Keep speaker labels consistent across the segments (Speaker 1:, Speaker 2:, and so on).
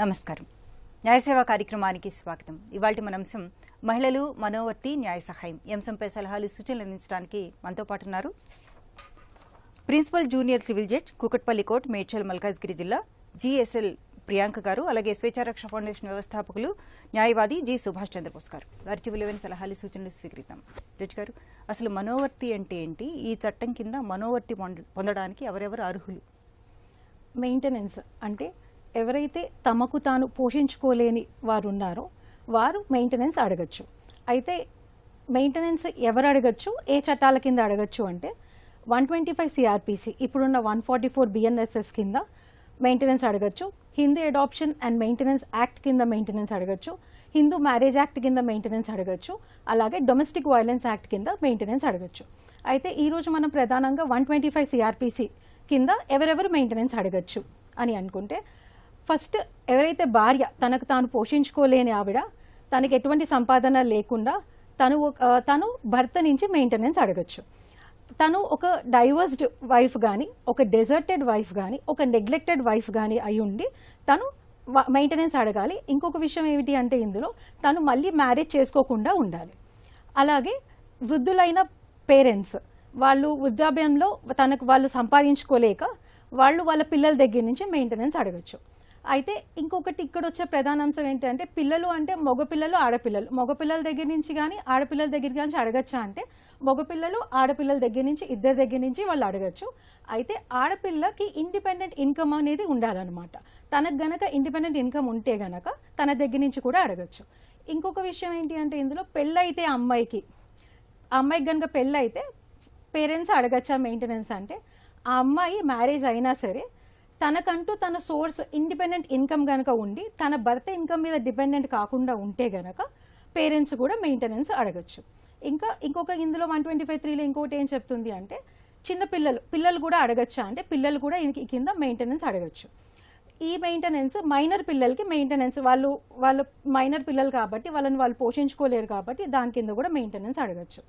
Speaker 1: నమస్కారం. న్యాయసేవ కార్యక్రమానికి స్వాగతం. ఇవాల్టి మన అంశం మహిళలు మనోవర్తి న్యాయ సహాయం. ఈ అంశంపై సలహాలు సూచనలు అందించడానికి మనతో పాటు ఉన్నారు principal junior civil judge Kukatpally court Medchal Malkajgiri జిల్లా జిఎస్ఎల్ ప్రియాంక గారు, అలాగే స్వేచ్ఛారక్ష ఫౌండేషన్ వ్యవస్థాపకులు న్యాయవాది జి సుభాష్ చంద్రబోస్ గారు. వారికి విలువైన సలహాలు సూచనలు స్వీకరిద్దాం. జడ్జ్ గారు, అసలు మనోవర్తి అంటే ఏంటి? ఈ చట్టం కింద మనోవర్తి పొందడానికి ఎవరెవరు అర్హులు?
Speaker 2: మెయింటెనెన్స్ అంటే ఎవరైతే తమకు తాను పోషించుకోలేని వారు ఉన్నారో వారు మెయింటెనెన్స్ అడగచ్చు. అయితే మెయింటెనెన్స్ ఎవరు అడగచ్చు, ఏ చట్టాల కింద అడగచ్చు అంటే 125 సిఆర్పిసి, ఇప్పుడున్న 144 బిఎన్ఎస్ఎస్ కింద మెయింటెనెన్స్ అడగచ్చు, Hindu adoption and maintenance act కింద మెయింటెనెన్స్ అడగచ్చు, హిందూ మ్యారేజ్ యాక్ట్ కింద మెయింటెనెన్స్ అడగచ్చు, అలాగే డొమెస్టిక్ వైలెన్స్ యాక్ట్ కింద మెయింటెనెన్స్ అడగచ్చు. అయితే ఈరోజు మనం ప్రధానంగా 125 సిఆర్పిసి కింద ఎవరెవరు మెయింటెనెన్స్ అడగచ్చు అని అనుకుంటే, ఫస్ట్ ఎవరైతే భార్య తనకు తాను పోషించుకోలేని ఆవిడ, తనకి ఎటువంటి సంపాదన లేకుండా తను భర్త నుంచి మెయింటెనెన్స్ అడగచ్చు. తను ఒక డైవర్స్డ్ వైఫ్ కానీ, ఒక డెజర్టెడ్ వైఫ్ కానీ, ఒక నెగ్లెక్టెడ్ వైఫ్ కానీ అయి ఉండి తను మెయింటెనెన్స్ అడగాలి. ఇంకొక విషయం ఏమిటి అంటే ఇందులో తను మళ్ళీ మ్యారేజ్ చేసుకోకుండా ఉండాలి. అలాగే వృద్ధులైన పేరెంట్స్, వాళ్ళు వృద్ధాప్యంలో వాళ్ళు సంపాదించుకోలేక వాళ్ళ పిల్లల దగ్గర నుంచి మెయింటెనెన్స్ అడగచ్చు. అయితే ఇంకొకటి ఇక్కడ వచ్చే ప్రధాన అంశం ఏంటంటే, పిల్లలు అంటే మగపిల్లలు ఆడపిల్లలు, మగపిల్లల దగ్గర నుంచి కానీ ఆడపిల్లల దగ్గర నుంచి అడగచ్చా అంటే మగపిల్లలు ఆడపిల్లల దగ్గర నుంచి ఇద్దరి దగ్గర నుంచి వాళ్ళు అడగచ్చు. అయితే ఆడపిల్లకి ఇండిపెండెంట్ ఇన్కమ్ అనేది ఉండాలన్నమాట. తనకు గనక ఇండిపెండెంట్ ఇన్కమ్ ఉంటే గనక తన దగ్గర నుంచి కూడా అడగచ్చు. ఇంకొక విషయం ఏంటి అంటే ఇందులో పెళ్ళైతే అమ్మాయికి గనక పెళ్ళైతే పేరెంట్స్ అడగచ్చా మెయింటెనెన్స్ అంటే, ఆ అమ్మాయి మ్యారేజ్ అయినా సరే తనకంటూ తన సోర్స్ ఇండిపెండెంట్ ఇన్కమ్ గనక ఉండి తన భర్త ఇన్కమ్ మీద డిపెండెంట్ కాకుండా ఉంటే గనక పేరెంట్స్ కూడా మెయింటెనెన్స్ అడగచ్చు. ఇంకొక ఇందులో 125(3)లో ఇంకోటి ఏం చెప్తుంది అంటే, చిన్న పిల్లలు కూడా అడగచ్చా అంటే పిల్లలు కూడా కింద మెయింటెనెన్స్ అడగచ్చు. ఈ మెయింటెనెన్స్ మైనర్ పిల్లలకి మెయింటెనెన్స్, వాళ్ళు మైనర్ పిల్లలు కాబట్టి వాళ్ళు పోషించుకోలేరు కాబట్టి దాని కింద కూడా మెయింటెనెన్స్ అడగచ్చు.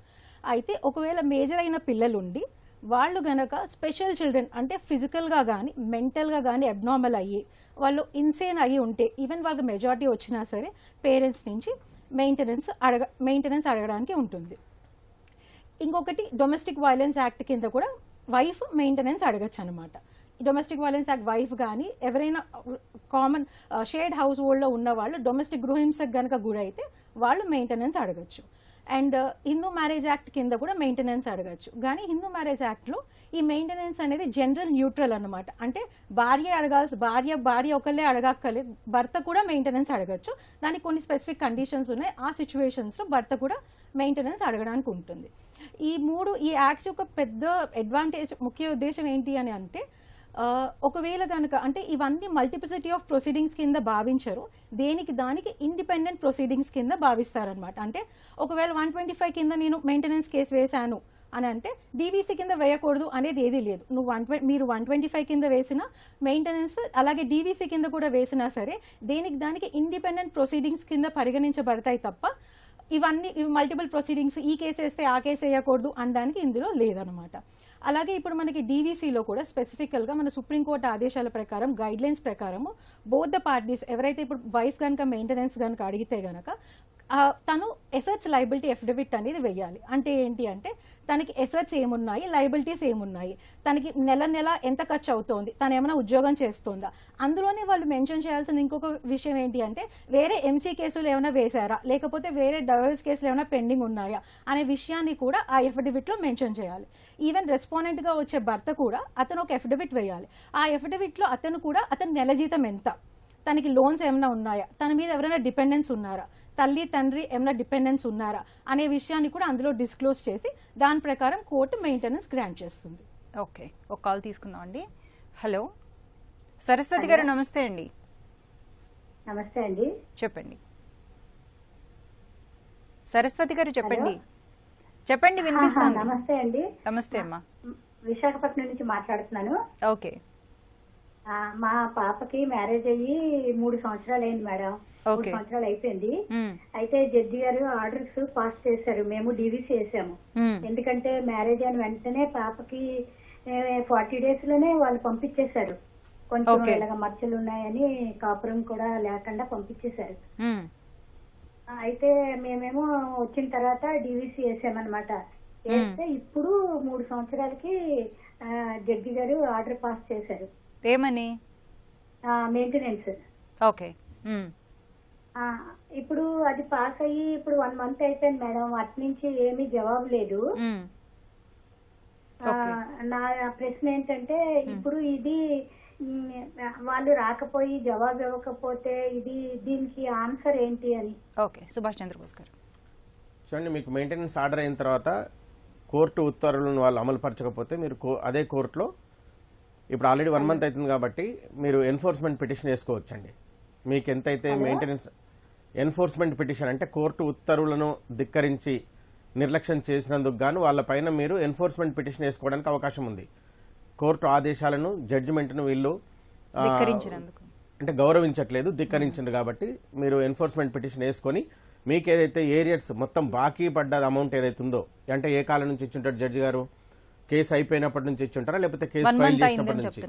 Speaker 2: అయితే ఒకవేళ మేజర్ అయిన పిల్లలు ఉండి వాళ్ళు గనక స్పెషల్ చిల్డ్రన్ అంటే ఫిజికల్గా కానీ మెంటల్గా కానీ అబ్నార్మల్ అయ్యి వాళ్ళు ఇన్సేన్ అయ్యి ఉంటే, ఈవెన్ వాళ్ళకి మెజారిటీ వచ్చినా సరే పేరెంట్స్ నుంచి మెయింటెనెన్స్ అడగడానికి ఉంటుంది. ఇంకొకటి డొమెస్టిక్ వైలెన్స్ యాక్ట్ కింద కూడా వైఫ్ మెయింటెనెన్స్ అడగచ్చు అనమాట. డొమెస్టిక్ వైలెన్స్ యాక్ట్ వైఫ్ కానీ ఎవరైనా కామన్ షేర్డ్ హౌస్ హోల్డ్లో ఉన్న వాళ్ళు డొమెస్టిక్ గృహహింసకు గనక గురైతే వాళ్ళు మెయింటెనెన్స్ అడగచ్చు. అండ్ హిందూ మ్యారేజ్ యాక్ట్ కింద కూడా మెయింటెనెన్స్ అడగచ్చు. కానీ హిందూ మ్యారేజ్ యాక్ట్లో ఈ మెయింటెనెన్స్ అనేది జనరల్ న్యూట్రల్ అనమాట. అంటే భార్య ఒకళ్ళే అడగక్కర్లేదు, భర్త కూడా మెయింటెనెన్స్ అడగచ్చు. దానికి కొన్ని స్పెసిఫిక్ కండిషన్స్ ఉన్నాయి. ఆ సిచ్యువేషన్స్లో భర్త కూడా మెయింటెనెన్స్ అడగడానికి ఉంటుంది. ఈ యాక్ట్స్ యొక్క పెద్ద అడ్వాంటేజ్, ముఖ్య ఉద్దేశం ఏంటి అని అంటే, ఒకవేళ కనుక అంటే ఇవన్నీ మల్టిప్లిసిటీ ఆఫ్ ప్రొసీడింగ్స్ కింద భావించరు, దానికి ఇండిపెండెంట్ ప్రొసీడింగ్స్ కింద భావిస్తారనమాట. అంటే ఒకవేళ 125 కింద నేను మెయింటెనెన్స్ కేసు వేశాను అని అంటే డీవీసీ కింద వేయకూడదు అనేది ఏదీ లేదు. మీరు 125 కింద వేసిన మెయింటెనెన్స్ అలాగే డీవీసీ కింద కూడా వేసినా సరే దానికి ఇండిపెండెంట్ ప్రొసీడింగ్స్ కింద పరిగణించబడతాయి తప్ప ఇవి మల్టిపుల్ ప్రొసీడింగ్స్, ఈ కేసు వేస్తే ఆ కేసు వేయకూడదు అనడానికి ఇందులో లేదనమాట. అలాగే ఇప్పుడు మనకి డీవీసీలో కూడా స్పెసిఫికల్గా మన సుప్రీంకోర్టు ఆదేశాల ప్రకారం, గైడ్ లైన్స్ ప్రకారము బోత్ ద పార్టీస్, ఎవరైతే ఇప్పుడు వైఫ్ కనుక మెయింటెనెన్స్ కనుక అడిగితే గనక తను ఎసెట్స్ లయబిలిటీ ఎఫిడవిట్ అనేది వెయ్యాలి. అంటే ఏంటి అంటే తనకి ఎసెట్స్ ఏమున్నాయి, లయబిలిటీస్ ఏమున్నాయి, తనకి నెల ఎంత ఖర్చు అవుతోంది, తను ఏమైనా ఉద్యోగం చేస్తుందా, అందులోనే వాళ్ళు మెన్షన్ చేయాల్సిన ఇంకొక విషయం ఏంటి అంటే వేరే ఎంసీ కేసులు ఏమైనా వేశారా, లేకపోతే వేరే డైవర్స్ కేసులు ఏమైనా పెండింగ్ ఉన్నాయా అనే విషయాన్ని కూడా ఆ ఎఫిడవిట్లో మెన్షన్ చేయాలి. ఈవెన్ రెస్పాండెంట్ గా వచ్చే భర్త కూడా అతను ఒక ఎఫిడవిట్ వేయాలి. ఆ ఎఫిడవిట్లో అతని నెల జీతం ఎంత, తనకి లోన్స్ ఏమైనా ఉన్నాయా, తన మీద ఎవరైనా డిపెండెన్స్ ఉన్నారా, తల్లి తండ్రి ఏమైనా డిపెండెన్స్ ఉన్నారా అనే విషయాన్ని కూడా అందులో డిస్క్లోజ్ చేసి దాని ప్రకారం కోర్టు మెయింటెనెన్స్ గ్రాంట్ చేస్తుంది.
Speaker 1: ఓకే, ఒక కాల్ తీసుకుందాం అండి. హలో సరస్వతి గారు, నమస్తే అండి.
Speaker 3: నమస్తే అండి,
Speaker 1: చెప్పండి. సరస్వతి గారు చెప్పండి, వినిపిస్తుంది.
Speaker 3: నమస్తే అండి.
Speaker 1: నమస్తే అమ్మా,
Speaker 3: విశాఖపట్నం నుంచి మాట్లాడుతున్నాను.
Speaker 1: ఓకే.
Speaker 3: మా పాపకి మ్యారేజ్ అయ్యి 3 సంవత్సరాలు అయింది మేడం. 3 సంవత్సరాలు అయిపోయింది. అయితే జడ్జి గారు ఆర్డర్స్ పాస్ చేశారు, మేము డీవీసీ వేసాము. ఎందుకంటే మ్యారేజ్ అయిన వెంటనే పాపకి 40 days లోనే వాళ్ళు పంపించేశారు. కొంచెం ఇలాగ మచ్చలు ఉన్నాయని కాపురం కూడా లేకుండా పంపించేశారు. అయితే మేమేమో వచ్చిన తర్వాత డివిసి వేసామన్నమాట. వేస్తే ఇప్పుడు 3 సంవత్సరాలకి జడ్జి గారు ఆర్డర్ పాస్ చేశారు.
Speaker 1: ఏమని?
Speaker 3: మెయింటెనెన్స్.
Speaker 1: ఓకే.
Speaker 3: ఇప్పుడు అది పాస్ అయ్యి ఇప్పుడు 1 మంత్ అయిపోయింది మేడం. అటు నుంచి ఏమీ జవాబు లేదు. నా ప్రశ్న ఏంటంటే ఇప్పుడు ఇది వాళ్ళు రాకపోయి జవాబు ఇవ్వకపోతే దీనికి ఆన్సర్ ఏంటి అని.
Speaker 1: ఓకే, సుభాష్ చంద్రబోస్ గారు
Speaker 4: చూడండి, మీకు మెయింటెనెన్స్ ఆర్డర్ అయిన తర్వాత కోర్టు ఉత్తర్వులను వాళ్ళు అమలు పరచకపోతే మీరు అదే కోర్టులో ఇప్పుడు ఆల్రెడీ 1 మంత్ అవుతుంది కాబట్టి మీరు ఎన్ఫోర్స్మెంట్ పిటిషన్ వేసుకోవచ్చండి. మీకు ఎంతైతే మెయింటెనెన్స్ ఎన్ఫోర్స్మెంట్ పిటిషన్ అంటే కోర్టు ఉత్తర్వులను ధిక్కరించి నిర్లక్ష్యం చేసినందుకు గాను వాళ్ళపైన మీరు ఎన్ఫోర్స్మెంట్ పిటిషన్ వేసుకోవడానికి అవకాశం ఉంది. కోర్టు ఆదేశాలను జడ్జిమెంట్ను వీళ్ళు అంటే గౌరవించట్లేదు, ధిక్కరించారు కాబట్టి మీరు ఎన్ఫోర్స్మెంట్ పిటిషన్ వేసుకొని మీకు ఏదైతే ఏరియర్స్ మొత్తం బాకీ పడ్డ అమౌంట్ ఏదైతే ఉందో, అంటే ఏ కాలం నుంచి ఇచ్చుంటారు జడ్జి గారు, కేసు అయిపోయినప్పటి నుంచి ఇచ్చుంటారా లేకపోతే కేసు ఫైల్ చేసినప్పటి నుంచి?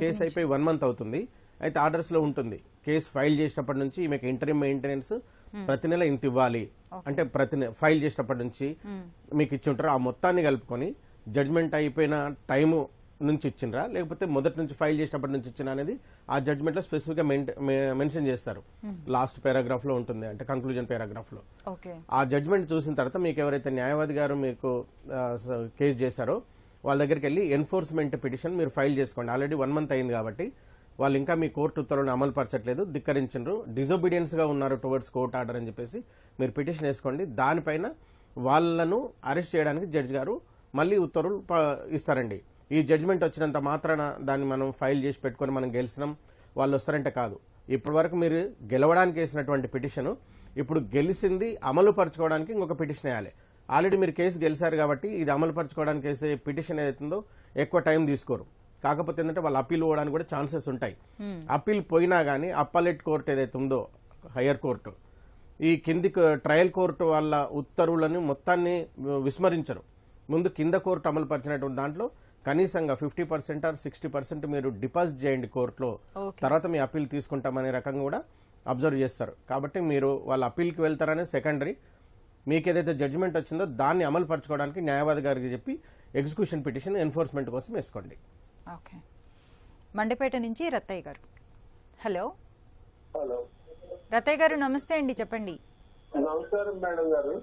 Speaker 4: కేసు అయిపోయి 1 మంత్ అవుతుంది. అయితే ఆర్డర్స్ లో ఉంటుంది కేసు ఫైల్ చేసినప్పటి నుంచి మీకు ఇంటరిమ్ మెయింటెనెన్స్ ప్రతి నెల ఇంత ఇవ్వాలి అంటే ఫైల్ చేసినప్పటి నుంచి మీకు ఇచ్చుంటారు. ఆ మొత్తాన్ని కలుపుకొని జడ్జ్మెంట్ అయిపోయిన టైము నుంచి ఇచ్చిండ్రా లేకపోతే మొదటి నుంచి ఫైల్ చేసినప్పటి నుంచి ఇచ్చిన అనేది ఆ జడ్జ్మెంట్ లో స్పెసిఫిక్ గా మెన్షన్ చేస్తారు. లాస్ట్ పారాగ్రాఫ్ లో ఉంటుంది, అంటే కంక్లూజన్ పారాగ్రాఫ్ లో. ఆ జడ్జ్మెంట్ చూసిన తర్వాత మీకు ఎవరైతే న్యాయవాది గారు మీకు కేసు చేశారో వాళ్ళ దగ్గరికి వెళ్ళి ఎన్ఫోర్స్మెంట్ పిటిషన్ మీరు ఫైల్ చేసుకోండి. ఆల్రెడీ 1 మంత్ అయింది కాబట్టి వాళ్ళు ఇంకా మీ కోర్టు ఉత్తర్వులను అమలు పరచట్లేదు, ధిక్కరించారు, డిజోబీడియన్స్ గా ఉన్నారు టువర్డ్స్ కోర్ట్ ఆర్డర్ అని చెప్పేసి మీరు పిటిషన్ వేసుకోండి. దానిపైన వాళ్ళను అరెస్ట్ చేయడానికి జడ్జి గారు మళ్ళీ ఉత్తర్వులు ఇస్తారండి. ఈ జడ్జిమెంట్ వచ్చినంత మాత్రాన దాన్ని మనం ఫైల్ చేసి పెట్టుకొని మనం గెలిచినాం వాళ్ళు వస్తారంటే కాదు. ఇప్పటి వరకు మీరు గెలవడానికి వేసినటువంటి పిటిషన్ ఇప్పుడు గెలిచింది అమలు పరచుకోవడానికి ఇంకొక పిటిషన్ వేయాలి. ఆల్రెడీ మీరు కేసు గెలిచారు కాబట్టి ఇది అమలు పరచుకోవడానికి వేసే పిటిషన్ ఏదైతుందో ఎక్కువ టైం తీసుకోరు. కాకపోతే ఏంటంటే వాళ్ళు అప్పీల్ పోవడానికి కూడా ఛాన్సెస్ ఉంటాయి. అప్పీల్ పోయినా కానీ అప్పలేట్ కోర్టు ఏదైతే ఉందో హయ్యర్ కోర్టు, ఈ కింది ట్రయల్ కోర్టు వాళ్ళ ఉత్తర్వులను మొత్తాన్ని విస్మరించరు. ముందు కింద కోర్టు అమలు పరిచినటువంటి దాంట్లో కనీసంగా 50% ఆర్ 60% మీరు డిపాజిట్ చేయండి కోర్టులో, తర్వాత మీ అప్పీల్ తీసుకుంటామనే రకంగా కూడా అబ్జర్వ్ చేస్తారు. కాబట్టి మీరు వాళ్ళ అప్పీల్కి వెళ్తారనే సెకండరీ, మీకు ఏదైతే జడ్జిమెంట్ వచ్చిందో దాన్ని అమలు పరచుకోవడానికి న్యాయవాది గారికి చెప్పి ఎగ్జిక్యూషన్ పిటిషన్ ఎన్ఫోర్స్మెంట్ కోసం వేసుకోండి.
Speaker 1: ఓకే, మండపేట నుంచి రత్తయ్య గారు. హలో రత్తయ్య గారు, నమస్తే అండి, చెప్పండి.
Speaker 5: నమస్కారం మేడం గారు.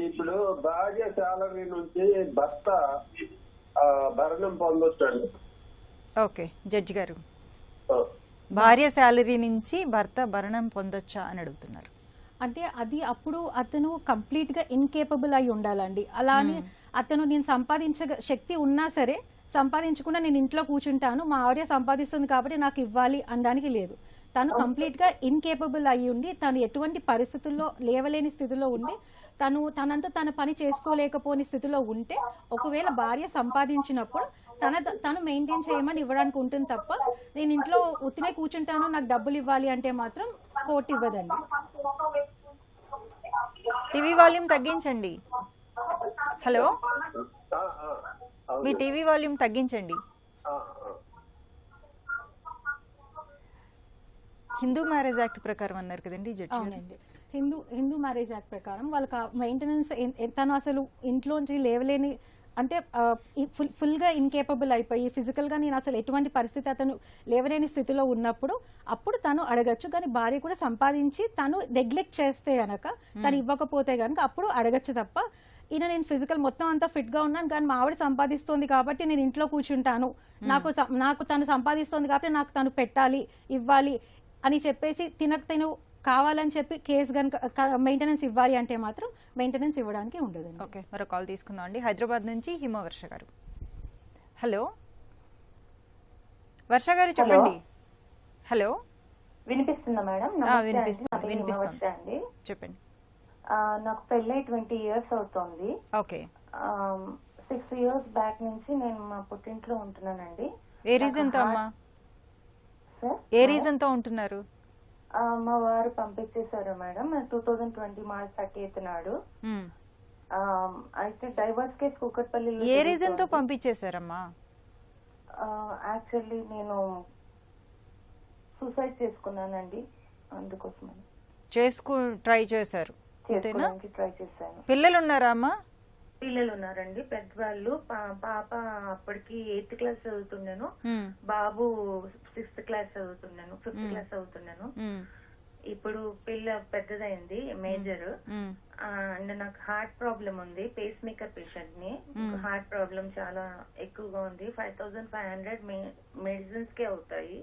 Speaker 5: ఇప్పుడు భార్య శాలరీ నుంచి భర్త భరణం పొందొచ్చండి.
Speaker 1: ఓకే, జడ్జి గారు, భార్య శాలరీ నుంచి భర్త భరణం పొందొచ్చా అని అడుగుతున్నారు.
Speaker 2: అంటే అది అప్పుడు అతను కంప్లీట్ గా ఇన్కేపబుల్ అయి ఉండాలండి. అలా అని అతను నేను సంపాదించ శక్తి ఉన్నా సరే సంపాదించకుండా నేను ఇంట్లో కూర్చుంటాను, మా ఆవిడ సంపాదిస్తుంది కాబట్టి నాకు ఇవ్వాలి అనడానికి లేదు. తను కంప్లీట్ గా ఇన్కేపబుల్ అయి ఉండి తను ఎటువంటి పరిస్థితుల్లో లేవలేని స్థితిలో ఉండి తనంతా తన పని చేసుకోలేకపోని స్థితిలో ఉంటే ఒకవేళ భార్య సంపాదించినప్పుడు తను మెయింటైన్ చేయమని ఇవ్వడానికి ఉంటుంది తప్ప నేను ఇంట్లో ఉత్తినే కూర్చుంటాను నాకు డబ్బులు ఇవ్వాలి అంటే మాత్రం కోర్టు ఇవ్వదండి.
Speaker 1: టీవీ వాల్యూమ్ తగ్గించండి. హలో, మీ టీవీ వాల్యూమ్ తగ్గించండి. హిందూ మ్యారేజ్ యాక్ట్ ప్రకారం అన్నారు కదండి జడ్జి.
Speaker 2: అవునండి, హిందూ మ్యారేజ్ యాక్ట్ ప్రకారం వాళ్ళకి మెయింటెనెన్స్ తను అసలు ఇంట్లోంచి లేవలేని అంటే ఫుల్ గా ఇన్కేపబుల్ అయిపోయి ఫిజికల్ గా నేను అసలు ఎటువంటి పరిస్థితి అతను లేవలేని స్థితిలో ఉన్నప్పుడు అప్పుడు తను అడగచ్చు. కానీ భార్య కూడా సంపాదించి తను నెగ్లెక్ట్ చేస్తే గనక తను ఇవ్వకపోతే గనక అప్పుడు అడగచ్చు తప్ప నేను ఫిజికల్ మొత్తం అంతా ఫిట్ గా ఉన్నాను కానీ మా ఆవిడ సంపాదిస్తోంది కాబట్టి నేను ఇంట్లో కూర్చుంటాను, నాకు తను సంపాదిస్తోంది కాబట్టి నాకు తను పెట్టాలి ఇవ్వాలి అని చెప్పేసి తిను కావాలని చెప్పి కేసు కనుక మెయింటెనెన్స్ ఇవ్వాలి అంటే మాత్రం మెయింటెనెన్స్ ఇవ్వడానికి ఉండదు.
Speaker 1: ఓకే, మరో కాల్ తీసుకుందాం అండి. హైదరాబాద్ నుంచి హిమవర్ష గారు. హలో వర్ష గారు, చెప్పండి. హలో,
Speaker 6: వినిపిస్తుందా మేడం?
Speaker 1: వినిపిస్తుంది, చెప్పండి.
Speaker 6: నాకు పెళ్ళై 20 years అవుతోంది.
Speaker 1: ఓకే,
Speaker 6: 6 years బ్యాక్ నుంచి నేను మా పుట్టింట్లో ఉంటున్నానండి.
Speaker 1: ఏ రీజన్ తో అమ్మా? ఏ రీజన్ తో ఉంటున్నారు?
Speaker 6: మా వారు పంపించేశారు మేడం 2020 మార్చ్ 30th నాడు. అయితే డైవర్స్ కేసు కూకట్పల్లి.
Speaker 1: ఏ రీజన్ తో పంపించేశారమ్మా?
Speaker 6: యాక్చువల్లీ నేను సూసైడ్ చేసుకున్నానండి, అందుకోసమని
Speaker 1: ట్రై చేశారు అంతేనా?
Speaker 6: చేసుకోవడానికి ట్రై చేశాను.
Speaker 1: పిల్లలు ఉన్నారా అమ్మా?
Speaker 6: పిల్లలు ఉన్నారండి, పెద్దవాళ్ళు. పాప అప్పటికి 8th క్లాస్ చదువుతున్నాను, బాబు 6th క్లాస్ చదువుతున్నాను, 5th క్లాస్ చదువుతున్నాను. ఇప్పుడు పిల్ల పెద్దదైంది, మేజర్. అండ్ నాకు హార్ట్ ప్రాబ్లం ఉంది, పేస్ మేకర్ పేషెంట్ ని. హార్ట్ ప్రాబ్లం చాలా ఎక్కువగా ఉంది. 5500 మెడిసిన్స్ కే అవుతాయి.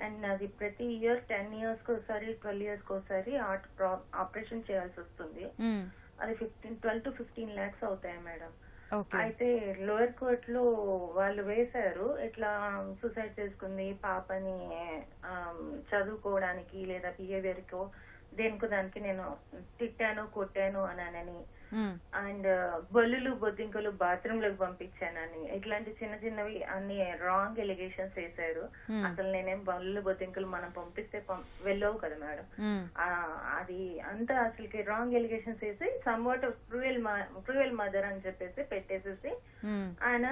Speaker 6: అండ్ అది ప్రతి ఇయర్ 10 years కి ఒకసారి 12 years కి ఒకసారి హార్ట్ ఆపరేషన్ చేయాల్సి వస్తుంది. అది 12 to 15 lakhs అవుతాయి మేడం. అయితే లోయర్ కోర్ట్ లో వాళ్ళు వేశారు, ఇట్లా సూసైడ్ చేసుకుంది పాపని చదువుకోవడానికి లేదా బిహేవియర్ కో దేనికో దానికి నేను తిట్టాను కొట్టాను అని, అండ్ బొల్లులు బొద్దింకలు బాత్రూమ్ లోకి పంపించానని, ఇట్లాంటి చిన్న చిన్నవి అన్ని రాంగ్ ఎలిగేషన్స్ వేశారు. అసలు నేనేం బొల్లులు బొద్దింకలు మనం పంపిస్తే వెళ్ళవు కదా మేడం. అది అంతా అసలుకి రాంగ్ ఎలిగేషన్స్ వేసి సమ్వాట్ క్రూయల్ మదర్ అని చెప్పేసి పెట్టేసేసి ఆయన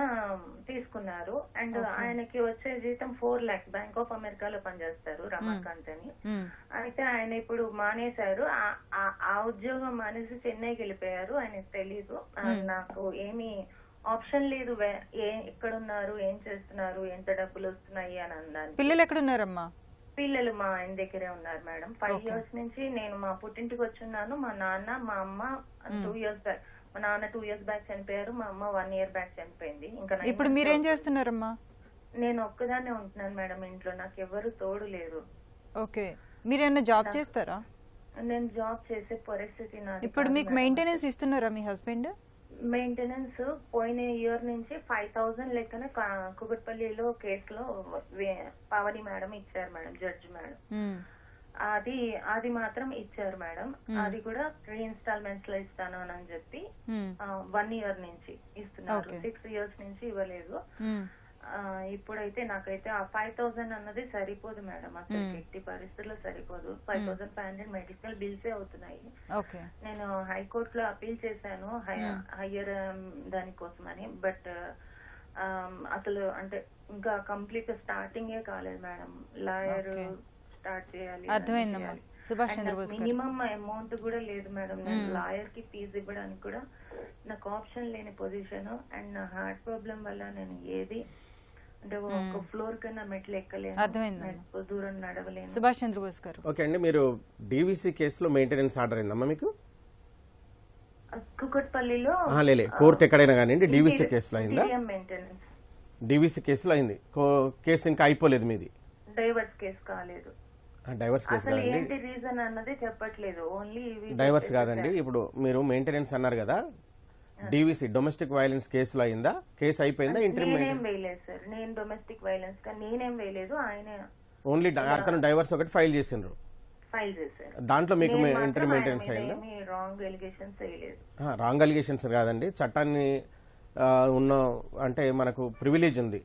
Speaker 6: తీసుకున్నారు. అండ్ ఆయనకి వచ్చే జీతం 4 lakhs, బ్యాంక్ ఆఫ్ అమెరికాలో పనిచేస్తారు, రమాకాంత్ అని. అయితే ఆయన ఇప్పుడు మానేశారు, ఆ ఉద్యోగం మానేసి చెన్నైకి వెళ్ళిపోయారు. ఆయనకు తెలీదు, నాకు ఏమి ఆప్షన్ లేదు, ఎక్కడున్నారు, ఏం చేస్తున్నారు, ఎంత డబ్బులు వస్తున్నాయి అని అన్నాను.
Speaker 1: పిల్లలు ఎక్కడున్నారమ్మా?
Speaker 6: పిల్లలు మా ఆయన దగ్గరే ఉన్నారు మేడం. 5 years నుంచి నేను మా పుట్టింటికి వచ్చున్నాను. మా నాన్న మా అమ్మ 2 years బ్యాక్, మా నాన్న 2 years బ్యాక్ చనిపోయారు, మా అమ్మ 1 year బ్యాక్ చనిపోయింది. ఇంకా
Speaker 1: ఇప్పుడు మీరేం చేస్తున్నారమ్మా?
Speaker 6: నేను ఒక్కదాన్నే ఉంటున్నాను మేడం ఇంట్లో, నాకు ఎవరు తోడు లేరు.
Speaker 1: ఓకే, మీరేమన్నా జాబ్ చేస్తారా?
Speaker 6: నేను జాబ్ చేసే పరిస్థితి నాది.
Speaker 1: ఇప్పుడు మీకు మెయింటెనెన్స్ ఇస్తున్నారా మీ హస్బెండ్?
Speaker 6: మెయింటెనెన్స్ పోయిన ఇయర్ నుంచి 5000 లెక్కన కుకట్పల్లిలో కేసులో పావని మేడం ఇచ్చారు మేడం, జడ్జి మేడం. అది మాత్రం ఇచ్చారు మేడం. అది కూడా 3 installments లో ఇస్తాను అని చెప్పి 1 year నుంచి ఇస్తున్నారు, 6 years నుంచి ఇవ్వలేదు. ఇప్పుడైతే నాకైతే ఆ 5000 అన్నది సరిపోదు మేడం, అసలు ఎట్టి పరిస్థితుల్లో సరిపోదు. 5500 మెడికల్ బిల్సే అవుతున్నాయి. నేను హైకోర్టులో అపీల్ చేశాను హయ్యర్ దానికోసమని, బట్ అసలు అంటే ఇంకా కంప్లీట్ స్టార్టింగే కాలేదు మేడం. లాయర్ స్టార్ట్ చేయాలి, మినిమం అమౌంట్ కూడా లేదు మేడం. నేను లాయర్ కి ఫీజు ఇవ్వడానికి కూడా నాకు ఆప్షన్ లేని పొజిషన్. అండ్ నా హార్ట్ ప్రాబ్లం వల్ల నేను ఏది అంటే ఒక ఫ్లోర్ కన్నా మెట్లు ఎక్కలేను, దూరం నడవలేను.
Speaker 1: సుభాష్ చంద్రబోస్ గారు,
Speaker 4: ఓకే అండి, మీరు డీవీసీ కేసులో మెయింటెనెన్స్ ఆర్డర్ అయిందమ్మా మీకు?
Speaker 6: కుకట్పల్లిలో
Speaker 4: కోర్టు ఎక్కడైనా కానీ డీవీసీ కేసులో అయిందా?
Speaker 6: మెయింటెనెన్స్
Speaker 4: డీవీసీ కేసులో అయింది. కేసు ఇంకా అయిపోలేదు మీది?
Speaker 6: డైవర్స్ కేసు కాలేదు.
Speaker 4: డైవర్స్ కేసు
Speaker 6: ఏంటి రీజన్ అన్నది చెప్పట్లేదు, ఓన్లీ
Speaker 4: డైవర్స్ కాదండి. ఇప్పుడు మీరు మెయింటెనెన్స్ అన్నారు కదా, డీవీసీ డొమెస్టిక్ వైలెన్స్ కేసులో అయిందా? కేసు అయిపోయిందా?
Speaker 6: నేనేం వేయలేదు సార్, నేను డొమెస్టిక్ వైలెన్స్ నేనేం వేయలేదు, ఆయన
Speaker 4: ఓన్లీ అతను డైవర్స్ ఒకటి ఫైల్ చేసిండ్రు,
Speaker 6: ఫైల్ చేశారు.
Speaker 4: దాంట్లో మీకు ఇంటర్ మెయింటెనెన్స్ అయిందా?
Speaker 6: రాంగ్ ఎలిగేషన్స్ వేయలేదు.
Speaker 4: రాంగ్ ఎలిగేషన్స్ కాదండి, చట్టాన్ని ఉన్న అంటే మనకు ప్రివిలేజ్ ఉంది,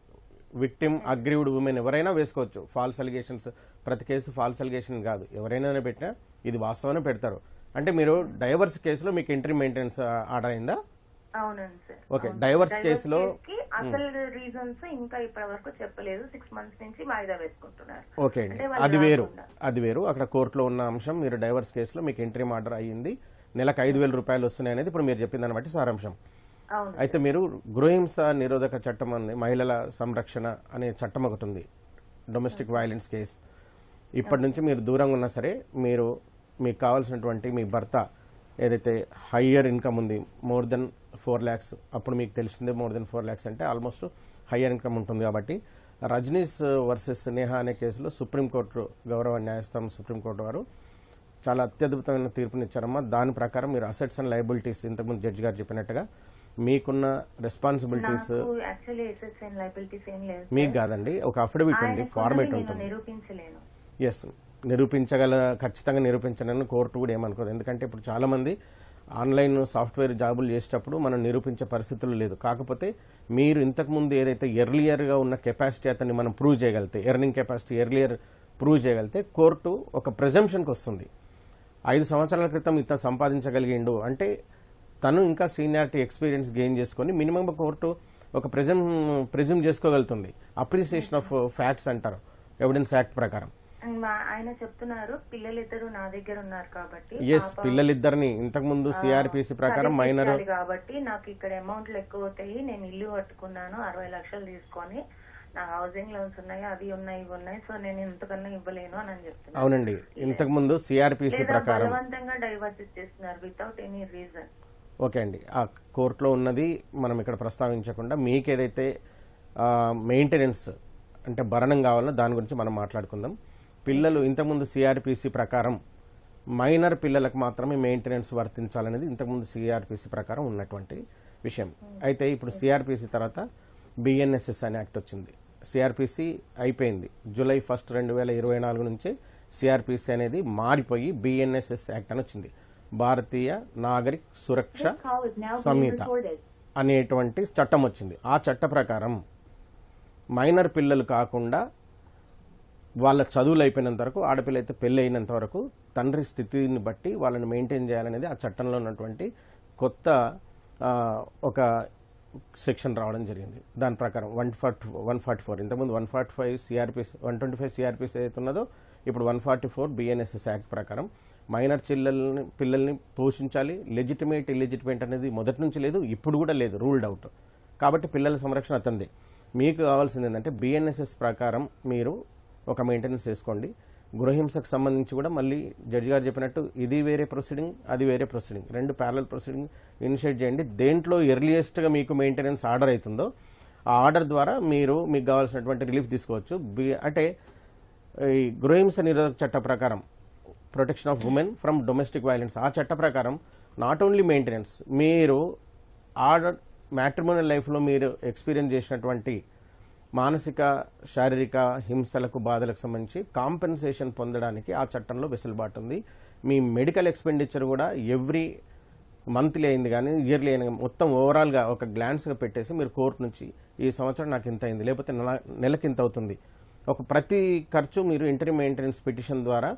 Speaker 4: విక్టిమ్ అగ్రీవ్డ్ ఉమెన్ ఎవరైనా వేసుకోవచ్చు ఫాల్స్ అలిగేషన్స్. ప్రతి కేసు ఫాల్స్ అలిగేషన్ కాదు, ఎవరైనా పెట్టినా ఇది వాస్తవాన్ని పెడతారు. అంటే మీరు డైవర్స్ కేసులో మీకు ఇంటర్ మెయింటెనెన్స్ ఆర్డర్ అయిందా?
Speaker 6: అవునండి సార్.
Speaker 4: ఓకే, డైవర్స్ కేసులో
Speaker 6: అసలు రీజన్స్ ఇంకా ఇప్పటి వరకు చెప్పలేదు, 6 months నుంచి వాయిదా వేసుకుంటున్నారు.
Speaker 4: ఓకే అండి, అది వేరు. అక్కడ కోర్టులో ఉన్న అంశం, మీరు డైవర్స్ కేసులో మీకు ఇంటరీమ్ ఆర్డర్ అయ్యింది, నెలకు 5000 రూపాయలు వస్తున్నాయి అనేది ఇప్పుడు మీరు చెప్పిన దాన్ని బట్టి సారాంశం. అయితే మీరు గృహహింస నిరోధక చట్టం అని, మహిళల సంరక్షణ అనే చట్టం ఒకటి ఉంది, డొమెస్టిక్ వైలెన్స్ కేసు. ఇప్పటి నుంచి మీరు దూరంగా ఉన్నా సరే, మీకు కావాల్సినటువంటి మీ భర్త ఏదైతే హయ్యర్ ఇన్కమ్ ఉంది, more than 4 lakhs, అప్పుడు మీకు తెలిసిందే more than 4 lakhs అంటే ఆల్మోస్ట్ హయ్యర్ ఇన్కమ్ ఉంటుంది. కాబట్టి రజనీష్ వర్సెస్ నేహా అనే కేసులో సుప్రీంకోర్టు గౌరవ న్యాయస్థానం సుప్రీంకోర్టు వారు చాలా అత్యద్భుతమైన తీర్పునిచ్చారమ్మా. దాని ప్రకారం మీరు అసెట్స్ అండ్ లయబిలిటీస్, ఇంతకుముందు జడ్జి గారు చెప్పినట్టుగా మీకున్న రెస్పాన్సిబిలిటీస్, మీకు కాదండి, ఒక అఫిడవిట్ ఉంది, ఫార్మేట్ ఉంటుంది. ఎస్, ఖచ్చితంగా నిరూపించనని కోర్టు కూడా ఏమనుకోదు. ఎందుకంటే ఇప్పుడు చాలా మంది ఆన్లైన్ సాఫ్ట్వేర్ జాబులు చేసేటప్పుడు మనం నిరూపించే పరిస్థితులు లేదు. కాకపోతే మీరు ఇంతకుముందు ఏదైతే ఎర్లియర్గా ఉన్న కెపాసిటీ అతన్ని మనం ప్రూవ్ చేయగలిగితే, ఎర్నింగ్ కెపాసిటీ ఎర్లియర్ ప్రూవ్ చేయగలిగితే కోర్టు ఒక ప్రెజంప్షన్కి వస్తుంది. 5 సంవత్సరాల క్రితం ఇతను సంపాదించగలిగిండు అంటే తను ఇంకా సీనియారిటీ ఎక్స్పీరియన్స్ గెయిన్ చేసుకొని మినిమం కోర్టు ఒక ప్రిజమ్ చేసుకోగలుగుతుంది. అప్రిసియేషన్ ఆఫ్ ఫ్యాక్ట్స్ అంటారు ఎవిడెన్స్ యాక్ట్ ప్రకారం.
Speaker 6: ఆయన చెప్తున్నారు పిల్లలిద్దరు నా దగ్గర ఉన్నారు కాబట్టి
Speaker 4: ఎస్, పిల్లలిద్దరిని ఇంతకు ముందు సిఆర్పిసి ప్రకారం మైనర్
Speaker 6: కాబట్టి నాకు ఇక్కడ అమౌంట్లు ఎక్కువ అవుతాయి, నేను ఇల్లు కట్టుకున్నాను 60 లక్షలు తీసుకొని, నా హౌసింగ్ లోన్స్ ఉన్నాయి, అవి ఉన్నాయి ఇవి ఉన్నాయి, సో నేను ఇంతకన్నా ఇవ్వలేను అని చెప్తున్నాను.
Speaker 4: అవునండి, ఇంతకు ముందు సిఆర్పిసి ప్రకారం
Speaker 6: బలవంతంగా డైవర్స్ ఇచ్చేస్తున్నారు వితౌట్ ఎనీ రీజన్.
Speaker 4: ఓకే అండి, ఆ కోర్టులో ఉన్నది మనం ఇక్కడ ప్రస్తావించకుండా మీకు ఏదైతే మెయింటెనెన్స్ అంటే భరణం కావాలో దాని గురించి మనం మాట్లాడుకుందాం. పిల్లలు ఇంతకుముందు సిఆర్పిసి ప్రకారం మైనర్ పిల్లలకు మాత్రమే మెయింటెనెన్స్ వర్తించాలనేది ఇంతకుముందు సిఆర్పిసి ప్రకారం ఉన్నటువంటి విషయం. అయితే ఇప్పుడు సిఆర్పిసి తర్వాత బిఎన్ఎస్ఎస్ అనే యాక్ట్ వచ్చింది. సిఆర్పిసి అయిపోయింది జూలై 1, 2024 నుంచి సిఆర్పిసి అనేది మారిపోయి బిఎన్ఎస్ఎస్ యాక్ట్ అని వచ్చింది, భారతీయ నాగరిక్ సురక్ష సంహిత అనేటువంటి చట్టం వచ్చింది. ఆ చట్ట ప్రకారం మైనర్ పిల్లలు కాకుండా వాళ్ళ చదువులు అయిపోయినంత వరకు, ఆడపిల్ల అయితే పెళ్ళి అయినంత వరకు తండ్రి స్థితిని బట్టి వాళ్ళని మెయింటైన్ చేయాలనేది ఆ చట్టంలో ఉన్నటువంటి కొత్త ఒక సెక్షన్ రావడం జరిగింది. దాని ప్రకారం 144 ఇంతకుముందు 145 సిఆర్పిసి 125 సిఆర్పిసి ఏదైతే ఉన్నదో ఇప్పుడు 144 బిఎన్ఎస్ఎస్ యాక్ట్ ప్రకారం మైనర్ పిల్లల్ని పోషించాలి. లెజిటిమేట్ ఇల్లిజిటిమేట్ అనేది మొదటి నుంచి లేదు, ఇప్పుడు కూడా లేదు, రూల్డ్ అవుట్. కాబట్టి పిల్లల సంరక్షణ అతంది. మీకు కావాల్సింది ఏంటంటే బిఎన్ఎస్ఎస్ ప్రకారం మీరు ఒక మెయింటెనెన్స్ చేసుకోండి. గృహహింసకు సంబంధించి కూడా మళ్ళీ జడ్జి గారు చెప్పినట్టు ఇది వేరే ప్రొసీడింగ్, అది వేరే ప్రొసీడింగ్, 2 ప్యారలల్ ప్రొసీడింగ్ ఇనిషియేట్ చేయండి. దేంట్లో ఎర్లియెస్ట్గా మీకు మెయింటెనెన్స్ ఆర్డర్ అవుతుందో ఆ ఆర్డర్ ద్వారా మీకు కావాల్సినటువంటి రిలీఫ్ తీసుకోవచ్చు. అంటే ఈ గృహహింస నిరోధక చట్ట ప్రకారం protection of women from domestic violence, ఆ చట్ట ప్రకారం నాట్ ఓన్లీ మెయింటెనెన్స్, మీరు ఆర్డర్ మ్యాట్రిమోనియల్ లైఫ్లో మీరు ఎక్స్పీరియన్స్ చేసినటువంటి మానసిక శారీరక హింసలకు బాధలకు సంబంధించి కాంపెన్సేషన్ పొందడానికి ఆ చట్టంలో వెసులుబాటు ఉంది. మీ మెడికల్ ఎక్స్పెండిచర్ కూడా ఎవ్రీ మంత్లీ అయింది కానీ ఇయర్లీ అయిన మొత్తం ఓవరాల్గా ఒక గ్లాన్స్గా పెట్టేసి మీరు కోర్టు నుంచి ఈ సంవత్సరం నాకు ఇంత అయింది, లేకపోతే నెలకి ఇంత అవుతుంది, ఒక ప్రతి ఖర్చు మీరు ఇంటరిమ్ మెయింటెనెన్స్ పిటిషన్ ద్వారా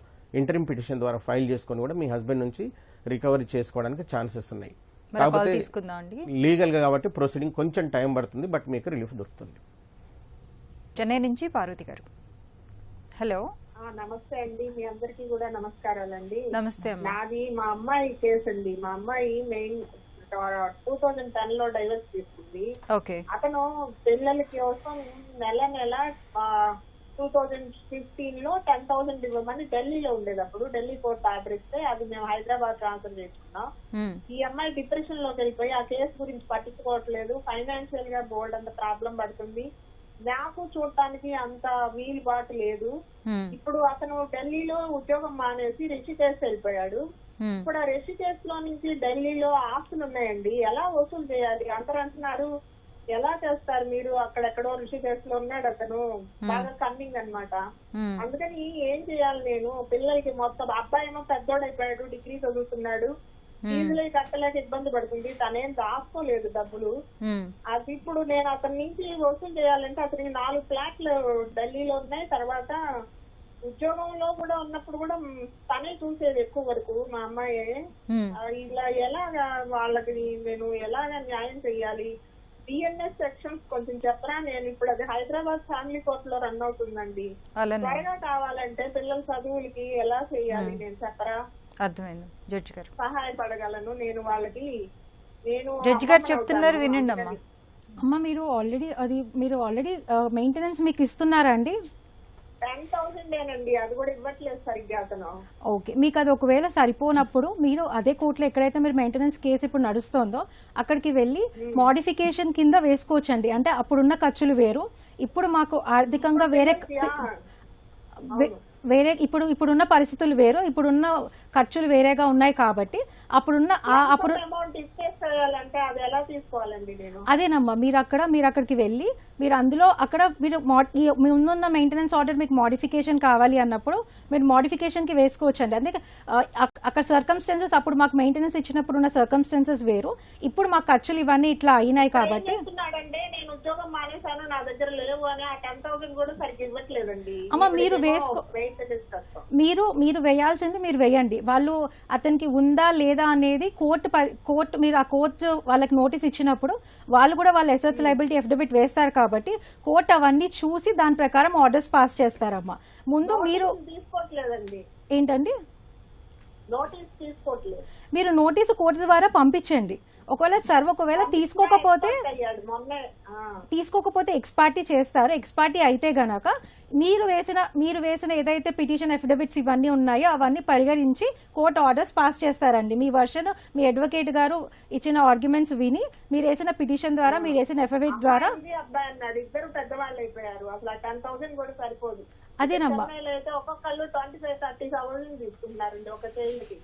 Speaker 4: ఫైల్ చేసుకొని కూడా మీ హస్బెండ్ నుంచి రికవరీ చేసుకోవడానికి ఛాన్సెస్ ఉన్నాయి. కాకపోతే లీగల్గా కాబట్టి ప్రొసీడింగ్ కొంచెం టైం పడుతుంది, బట్ మీకు రిలీఫ్ దొరుకుతుంది.
Speaker 1: చెన్నై నుంచి పార్వతి గారు, హలో.
Speaker 7: నమస్తే అండి, మీ అందరికి కూడా నమస్కారాలండి.
Speaker 1: నమస్తే.
Speaker 7: నాది మా అమ్మాయి కేసు అండి. మా అమ్మాయి 2010 లో డైవర్స్ తీసుకుంది. అతను పిల్లల కోసం నెల 2015 లో 10,000 ఇవ్వమని ఢిల్లీలో ఉండేటప్పుడు ఢిల్లీ కోర్టు ఆర్డర్ ఇస్తే అది మేము హైదరాబాద్ ట్రాన్స్ఫర్ చేసుకున్నాం. ఈ అమ్మాయి డిప్రెషన్ లోకి వెళ్ళిపోయి ఆ కేసు గురించి పట్టించుకోవట్లేదు. ఫైనాన్షియల్ గా బోర్డు అంత ప్రాబ్లం పడుతుంది. నాకు చూడటానికి అంత వీలుబాటు లేదు. ఇప్పుడు అతను ఢిల్లీలో ఉద్యోగం మానేసి రిషికేశ్ వెళ్ళిపోయాడు. ఇప్పుడు ఆ రిషికేశ్ లో నుంచి ఢిల్లీలో ఆస్తులు ఉన్నాయండి, ఎలా వసూలు చేయాలి? అందరూ అంటున్నారు ఎలా చేస్తారు మీరు, అక్కడెక్కడో రిషికేశ్ లో ఉన్నాడు అతను, బాగా కన్నింగ్ అన్నమాట. అందుకని ఏం చేయాలి నేను? పిల్లలకి మొత్తం అబ్బాయి ఏమో పెద్దోడైపోయాడు, డిగ్రీ చదువుతున్నాడు, ఫీజులే కట్టలేక ఇబ్బంది పడుతుంది. తనేం దాచుకోలేదు డబ్బులు. అది ఇప్పుడు నేను అతని నుంచి వసూలు చేయాలంటే అతనికి 4 ఫ్లాట్లు ఢిల్లీలో ఉన్నాయి. తర్వాత ఉద్యోగంలో కూడా ఉన్నప్పుడు కూడా తనే చూసేది ఎక్కువ వరకు మా అమ్మాయి. ఇలా ఎలాగా వాళ్ళకి నేను ఎలాగా న్యాయం చెయ్యాలి? బిఎన్ఎస్ సెక్షన్స్ కొంచెం చెప్పరా? నేను ఇప్పుడు అది హైదరాబాద్ ఫ్యామిలీ కోర్టులో రన్ అవుతుందండి. త్వరగా కావాలంటే పిల్లల చదువులకి ఎలా చెయ్యాలి నేను చెప్పరా?
Speaker 1: అర్థమైంది జడ్జి గారు,
Speaker 7: సహాయపడగలను నేను వాళ్ళకి.
Speaker 1: జడ్జి గారు చెప్తున్నారు వినండి అమ్మా.
Speaker 2: అమ్మ మీరు ఆల్రెడీ మెయింటెనెన్స్ మీకు ఇస్తున్నారా అండి?
Speaker 7: 10,000 అది కూడా ఇవ్వట్లేదు సరిగ్గా అతను.
Speaker 2: ఓకే, మీకు అది ఒకవేళ సరిపోనప్పుడు మీరు అదే కోర్టులో ఎక్కడైతే మీరు మెయింటెనెన్స్ కేసు ఇప్పుడు నడుస్తోందో అక్కడికి వెళ్ళి మోడిఫికేషన్ కింద వేసుకోవచ్చండి. అంటే అప్పుడున్న ఖర్చులు వేరు, ఇప్పుడు మాకు ఆర్థికంగా వేరే ఇప్పుడున్న పరిస్థితులు వేరు, ఇప్పుడున్న ఖర్చులు వేరేగా ఉన్నాయి కాబట్టి అప్పుడు అదేనమ్మా మీరు అక్కడికి వెళ్ళి మీరు అందులో అక్కడ మీరు ముందున్న మెయింటెనెన్స్ ఆర్డర్ మీకు మోడిఫికేషన్ కావాలి అన్నప్పుడు మీరు మోడిఫికేషన్ కి వేసుకోవచ్చండి. అందుకే అక్కడ సర్కమ్స్టెన్సెస్ అప్పుడు మాకు మెయింటెనెన్స్ ఇచ్చినప్పుడు ఉన్న సర్కమ్స్టెన్సెస్ వేరు, ఇప్పుడు మాకు ఖర్చులు ఇవన్నీ ఇట్లా అయినాయి కాబట్టి.
Speaker 7: నేను ఉద్యోగం మానేశాను నా దగ్గర లేవు అని ఆ 10,000 కూడా సరిగ్గా ఇవ్వట్లేదండి.
Speaker 2: అమ్మ మీరు మీరు వేయాల్సింది మీరు వేయండి. వాళ్ళు అతనికి ఉందా లేదా అనేది కోర్టు మీరు ఆ కోర్టు వాళ్ళకి నోటీస్ ఇచ్చినప్పుడు వాళ్ళు కూడా వాళ్ళ అసెట్స్ లయబిలిటీ ఎఫిడవిట్ వేస్తారు కాబట్టి కోర్టు అవన్నీ చూసి దాని ప్రకారం ఆర్డర్స్ పాస్ చేస్తారమ్మా. ముందు మీరు
Speaker 7: తీసుకోవట్లేదండి.
Speaker 2: ఏంటండి
Speaker 7: నోటీస్ తీసుకోవట్లేదు.
Speaker 2: మీరు నోటీసు కోర్టు ద్వారా పంపించండి. ఒకవేళ తీసుకోకపోతే ఎక్స్పార్టీ చేస్తారు. ఎక్స్పార్టీ అయితే గనక మీరు వేసిన ఏదైతే పిటిషన్ ఎఫిడవిట్స్ ఇవన్నీ ఉన్నాయో అవన్నీ పరిగణించి కోర్టు ఆర్డర్స్ పాస్ చేస్తారండి. మీ వర్షన్ మీ అడ్వకేట్ గారు ఇచ్చిన ఆర్గ్యుమెంట్స్ విని మీరు వేసిన పిటిషన్ ద్వారా మీరు వేసిన ఎఫిడవిట్ ద్వారా
Speaker 7: అబ్బాయి అన్నాడు, ఇద్దరు పెద్దవాళ్ళు అయిపోయారు, అసలు 10,000 కూడా సరిపోదు.
Speaker 2: అదేనమ్మా
Speaker 7: అయితే ఒక్కొక్కళ్ళు 25,000-30,000 తీసుకుంటున్నారండి ఒక చైల్డ్కి.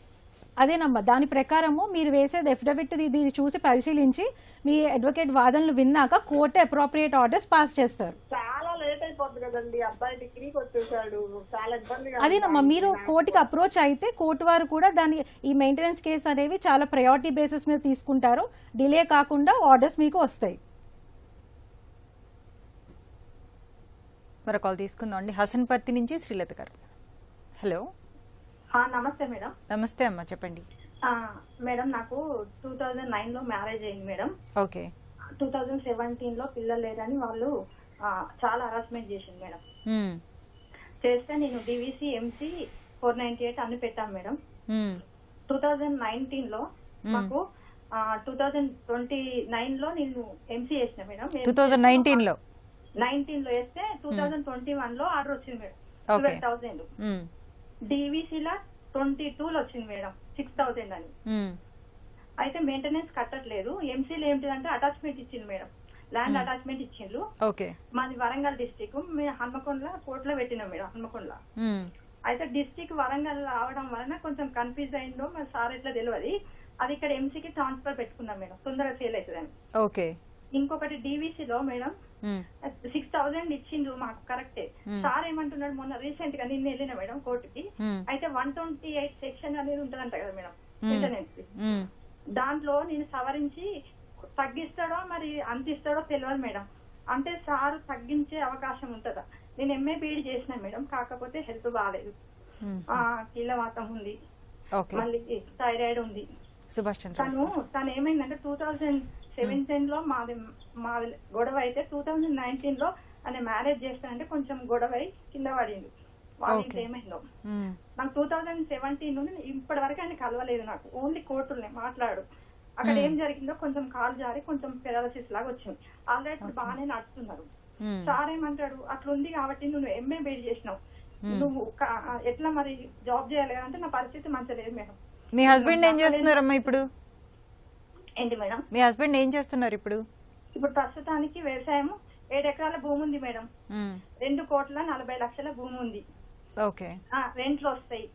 Speaker 2: అదేనమ్మా దాని ప్రకారము మీరు వేసేది ఎఫిడవిట్ దీన్ని చూసి పరిశీలించి మీ అడ్వకేట్ వాదనలు విన్నాక కోర్టు అప్రోప్రియేట్ ఆర్డర్స్ పాస్ చేస్తారు.
Speaker 7: చాలా లేట్ అయిపోతుంది కదండి, అబ్బాయి డిగ్రీకి వచ్చేసాడు, చాలా ఇబ్బందిగా.
Speaker 2: అదేనమ్మా మీరు కోర్టుకి అప్రోచ్ అయితే కోర్టు వారు కూడా దాని ఈ మెయింటెనెన్స్ కేసు అనేవి చాలా ప్రయారిటీ బేసిస్ మీద తీసుకుంటారు. డిలే కాకుండా ఆర్డర్స్ మీకు వస్తాయి.
Speaker 1: మరో కాల్ తీసుకుందాం అండి. హసన్పర్తి నుంచి శ్రీలత గారు. హలో.
Speaker 8: నమస్తే మేడం.
Speaker 1: నమస్తే అమ్మా, చెప్పండి.
Speaker 8: మేడం నాకు 2009 లో మ్యారేజ్ అయింది మేడం.
Speaker 1: ఓకే.
Speaker 8: 2017 లో పిల్లలు లేరని వాళ్ళు చాలా హరాస్మెంట్ చేసింది మేడం. చేస్తే నేను డివిసి ఎంసీ 498 అన్ని పెట్టాను మేడం. 2019 లో మాకు 2029 లో నేను ఎంసీ చేసిన మేడం.
Speaker 1: 2019 లో
Speaker 8: వేస్తే 2021 లో ఆర్డర్ వచ్చింది మేడం 12,000. డివిసిలా 22 వచ్చింది మేడం 6,000 అని. అయితే మెయింటెనెన్స్ కట్టట్లేదు. ఎంసీలో ఏంటిదంటే అటాచ్మెంట్ ఇచ్చింది మేడం, ల్యాండ్ అటాచ్మెంట్ ఇచ్చిండ్రు. మాది వరంగల్ డిస్టిక్, మేము హన్మకొండలో కోర్టులో పెట్టినాం మేడం, హన్మకొండలో. అయితే డిస్టిక్ వరంగల్ అవడం వలన కొంచెం కన్ఫ్యూజ్ అయిందో మరి సార్ ఎట్లా తెలియదు. అది ఇక్కడ ఎంసీకి ట్రాన్స్ఫర్ పెట్టుకున్నాం మేడం, తొందరగా సేల్ అవుతుందని.
Speaker 1: ఓకే.
Speaker 8: ఇంకొకటి డివిసిలో మేడం 6,000 ఇచ్చిండ్రు మాకు కరెక్టే. సార్ ఏమంటున్నాడు, మొన్న రీసెంట్ గా నిన్న వెళ్ళిన మేడం కోర్టుకి. అయితే 128 సెక్షన్ అనేది ఉంటదంట కదా మేడం మెయింటెనెన్స్, దాంట్లో నేను సవరించి తగ్గిస్తాడో మరి అంత ఇస్తాడో తెలియదు మేడం. అంటే సార్ తగ్గించే అవకాశం ఉంటుందా? నేను ఎంఏ బీఈడి చేసిన మేడం, కాకపోతే హెల్త్ బాగాలేదు, కీళ్ళవాతం ఉంది, మళ్ళీ థైరాయిడ్ ఉంది. తను ఏమైందంటే 2017 లో మాది గొడవ అయితే 2019 లో ఆయన మ్యారేజ్ చేస్తానంటే కొంచెం గొడవ కింద పడింది. వాళ్ళకి ఏమైందో నాకు 2017 నుండి ఇప్పటి వరకు ఆయన కలవలేదు. నాకు ఓన్లీ కోర్టులనే మాట్లాడు. అక్కడ ఏం జరిగిందో కొంచెం కాలు జారి కొంచెం పెరాలసిస్ లాగా వచ్చింది. ఆల్రెడీ ఇప్పుడు బాగానే నడుస్తున్నారు. సార్ ఏమంటాడు, అట్లుంది కాబట్టి నువ్వు ఎంఏ బీఈడి చేసినావు, నువ్వు ఎట్లా మరి జాబ్ చేయాలి అంటే నా పరిస్థితి మంచిగా లేదు మేడం.
Speaker 1: మీ హస్బెండ్ ఏం చేస్తున్నారమ్మా ఇప్పుడు?
Speaker 8: ఏంటి మేడం?
Speaker 1: మీ హస్బెండ్ ఏం చేస్తున్నారు ఇప్పుడు?
Speaker 8: ఇప్పుడు ప్రస్తుతానికి వ్యవసాయం 7 ఎకరాల భూమి ఉంది మేడం, 2,40,00,000 భూమి ఉంది.
Speaker 1: ఓకే.
Speaker 8: రెంట్లు వస్తాయి,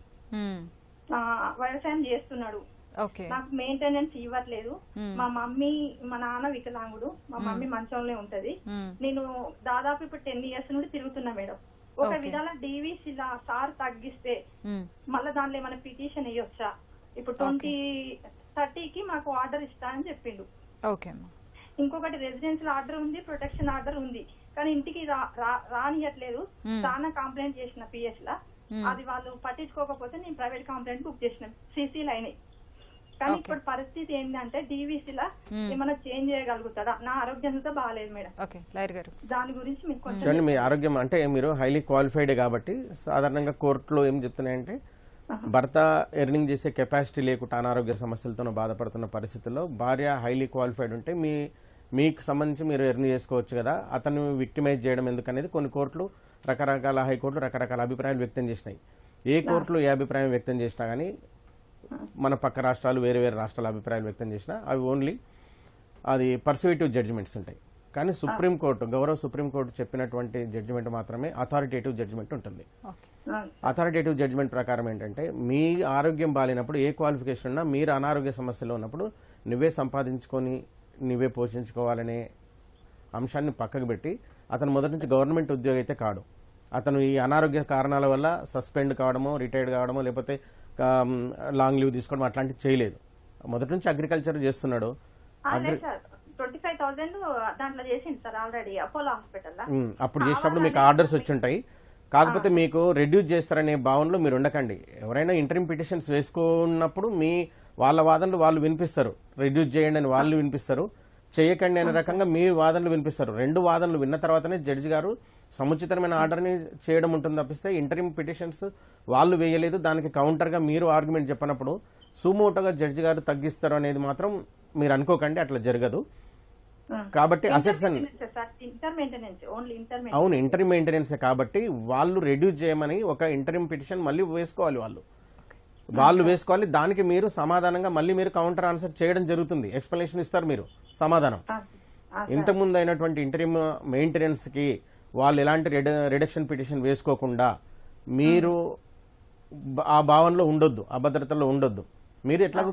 Speaker 8: వ్యవసాయం చేస్తున్నాడు. నాకు మెయింటెనెన్స్ ఇవ్వట్లేదు. మా మమ్మీ మా నాన్న వికలాంగుడు, మా మమ్మీ మంచంలో ఉంటది. నేను దాదాపు ఇప్పుడు 10 years నుండి తిరుగుతున్నా మేడం. ఒక విధాల డివిసి సార్ తగ్గిస్తే మళ్ళీ దాంట్లో ఏమైనా పిటిషన్ వేయొచ్చా? ఇప్పుడు 2030కి మాకు ఆర్డర్ ఇస్తా అని చెప్పిండు. ఇంకొకటి రెసిడెన్షియల్ ఆర్డర్ ఉంది, ప్రొటెక్షన్ ఆర్డర్ ఉంది, కానీ ఇంటికి రానియట్లేదు. చాలా కంప్లైంట్ చేసిన పిఎస్ లా, అది వాళ్ళు పట్టించుకోకపోతే నేను ప్రైవేట్ కంప్లైంట్ బుక్ చేసిన, సిసిలు అయినాయి. కానీ ఇప్పుడు పరిస్థితి ఏంటంటే డివిసిలా ఏమైనా చేంజ్ చేయగలుగుతాడా? నా ఆరోగ్యంతో బాగాలేదు మేడం. దాని గురించి మీకు కొంచెం.
Speaker 4: మీ ఆరోగ్యం అంటే మీరు హైలీ క్వాలిఫైడ్ కాబట్టి సాధారణంగా కోర్టులో ఏం చెప్తున్నాయంటే భర్త ఎర్నింగ్ చేసే కెపాసిటీ లేకుండా అనారోగ్య సమస్యలతో బాధపడుతున్న పరిస్థితుల్లో భార్య హైలీ క్వాలిఫైడ్ ఉంటే మీకు సంబంధించి మీరు ఎర్న్ చేసుకోవచ్చు కదా, అతను విక్టిమైజ్ చేయడం ఎందుకనేది కొన్ని కోర్టులు రకరకాల హైకోర్టులు రకరకాల అభిప్రాయాలు వ్యక్తం చేసినాయి. ఏ కోర్టులు ఏ అభిప్రాయం వ్యక్తం చేసినా కానీ మన పక్క రాష్ట్రాలు వేరే వేరే రాష్ట్రాల అభిప్రాయాలు వ్యక్తం చేసినా అవి ఓన్లీ అది పర్సుయేటివ్ జడ్జిమెంట్స్ ఉంటాయి. కానీ సుప్రీంకోర్టు గౌరవ సుప్రీంకోర్టు చెప్పినటువంటి జడ్జిమెంట్ మాత్రమే అథారిటేటివ్ జడ్జిమెంట్ ఉంటుంది. అథారిటేటివ్ జడ్జిమెంట్ ప్రకారం ఏంటంటే మీ ఆరోగ్యం బాగాలేనప్పుడు ఏ క్వాలిఫికేషన్ ఉన్నా మీరు అనారోగ్య సమస్యలో ఉన్నప్పుడు నువ్వే సంపాదించుకొని నువ్వే పోషించుకోవాలనే అంశాన్ని పక్కకు పెట్టి అతను మొదటి నుంచి గవర్నమెంట్ ఉద్యోగి అయితే కాడు, అతను ఈ అనారోగ్య కారణాల వల్ల సస్పెండ్ కావడమో రిటైర్డ్ కావడమో లేకపోతే లాంగ్ లీవ్ తీసుకోవడం అట్లాంటివి చేయలేదు. మొదటి నుంచి అగ్రికల్చర్ చేస్తున్నాడు.
Speaker 8: 25,000 దాంట్లో చేసింది సార్ ఆల్రెడీ అపోలో హాస్పిటల్.
Speaker 4: అప్పుడు చేసినప్పుడు మీకు ఆర్డర్స్ వచ్చి ఉంటాయి. కాకపోతే మీకు రెడ్యూస్ చేస్తారనే భావనలో మీరు ఉండకండి. ఎవరైనా ఇంటరిమ్ పిటిషన్స్ వేసుకున్నప్పుడు వాళ్ళ వాదనలు వాళ్ళు వినిపిస్తారు, రెడ్యూస్ చేయండి అని వాళ్ళు వినిపిస్తారు, చేయకండి అనే రకంగా మీ వాదనలు వినిపిస్తారు. రెండు వాదనలు విన్న తర్వాతనే జడ్జి గారు సముచితమైన ఆర్డర్ని చేయడం ఉంటుంది తప్పిస్తే ఇంటరిమ్ పిటిషన్స్ వాళ్ళు వేయలేదు, దానికి కౌంటర్గా మీరు ఆర్గ్యుమెంట్ చెప్పినప్పుడు సుమోటోగా జడ్జి గారు తగ్గిస్తారు అనేది మాత్రం మీరు అనుకోకండి, అట్లా జరగదు. కాబట్టి అసెట్స్ అవును ఇంటరిమ్ మెయింటెనెన్స్ కాబట్టి వాళ్ళు రెడ్యూస్ చేయమని ఒక ఇంటరిమ్ పిటిషన్ మళ్ళీ వేసుకోవాలి, వాళ్ళు వేసుకోవాలి. దానికి మీరు సమాధానంగా మళ్ళీ మీరు కౌంటర్ ఆన్సర్ చేయడం జరుగుతుంది, ఎక్స్ప్లెనేషన్ ఇస్తారు మీరు సమాధానం. ఇంతకుముందు అయినటువంటి ఇంటరిమ్ మెయింటెనెన్స్ కి వాళ్ళు ఎలాంటి రిడక్షన్ పిటిషన్ వేసుకోకుండా మీరు ఆ భావనలో ఉండొద్దు, అభద్రతలో ఉండొద్దు. మీరు ఎట్లాగో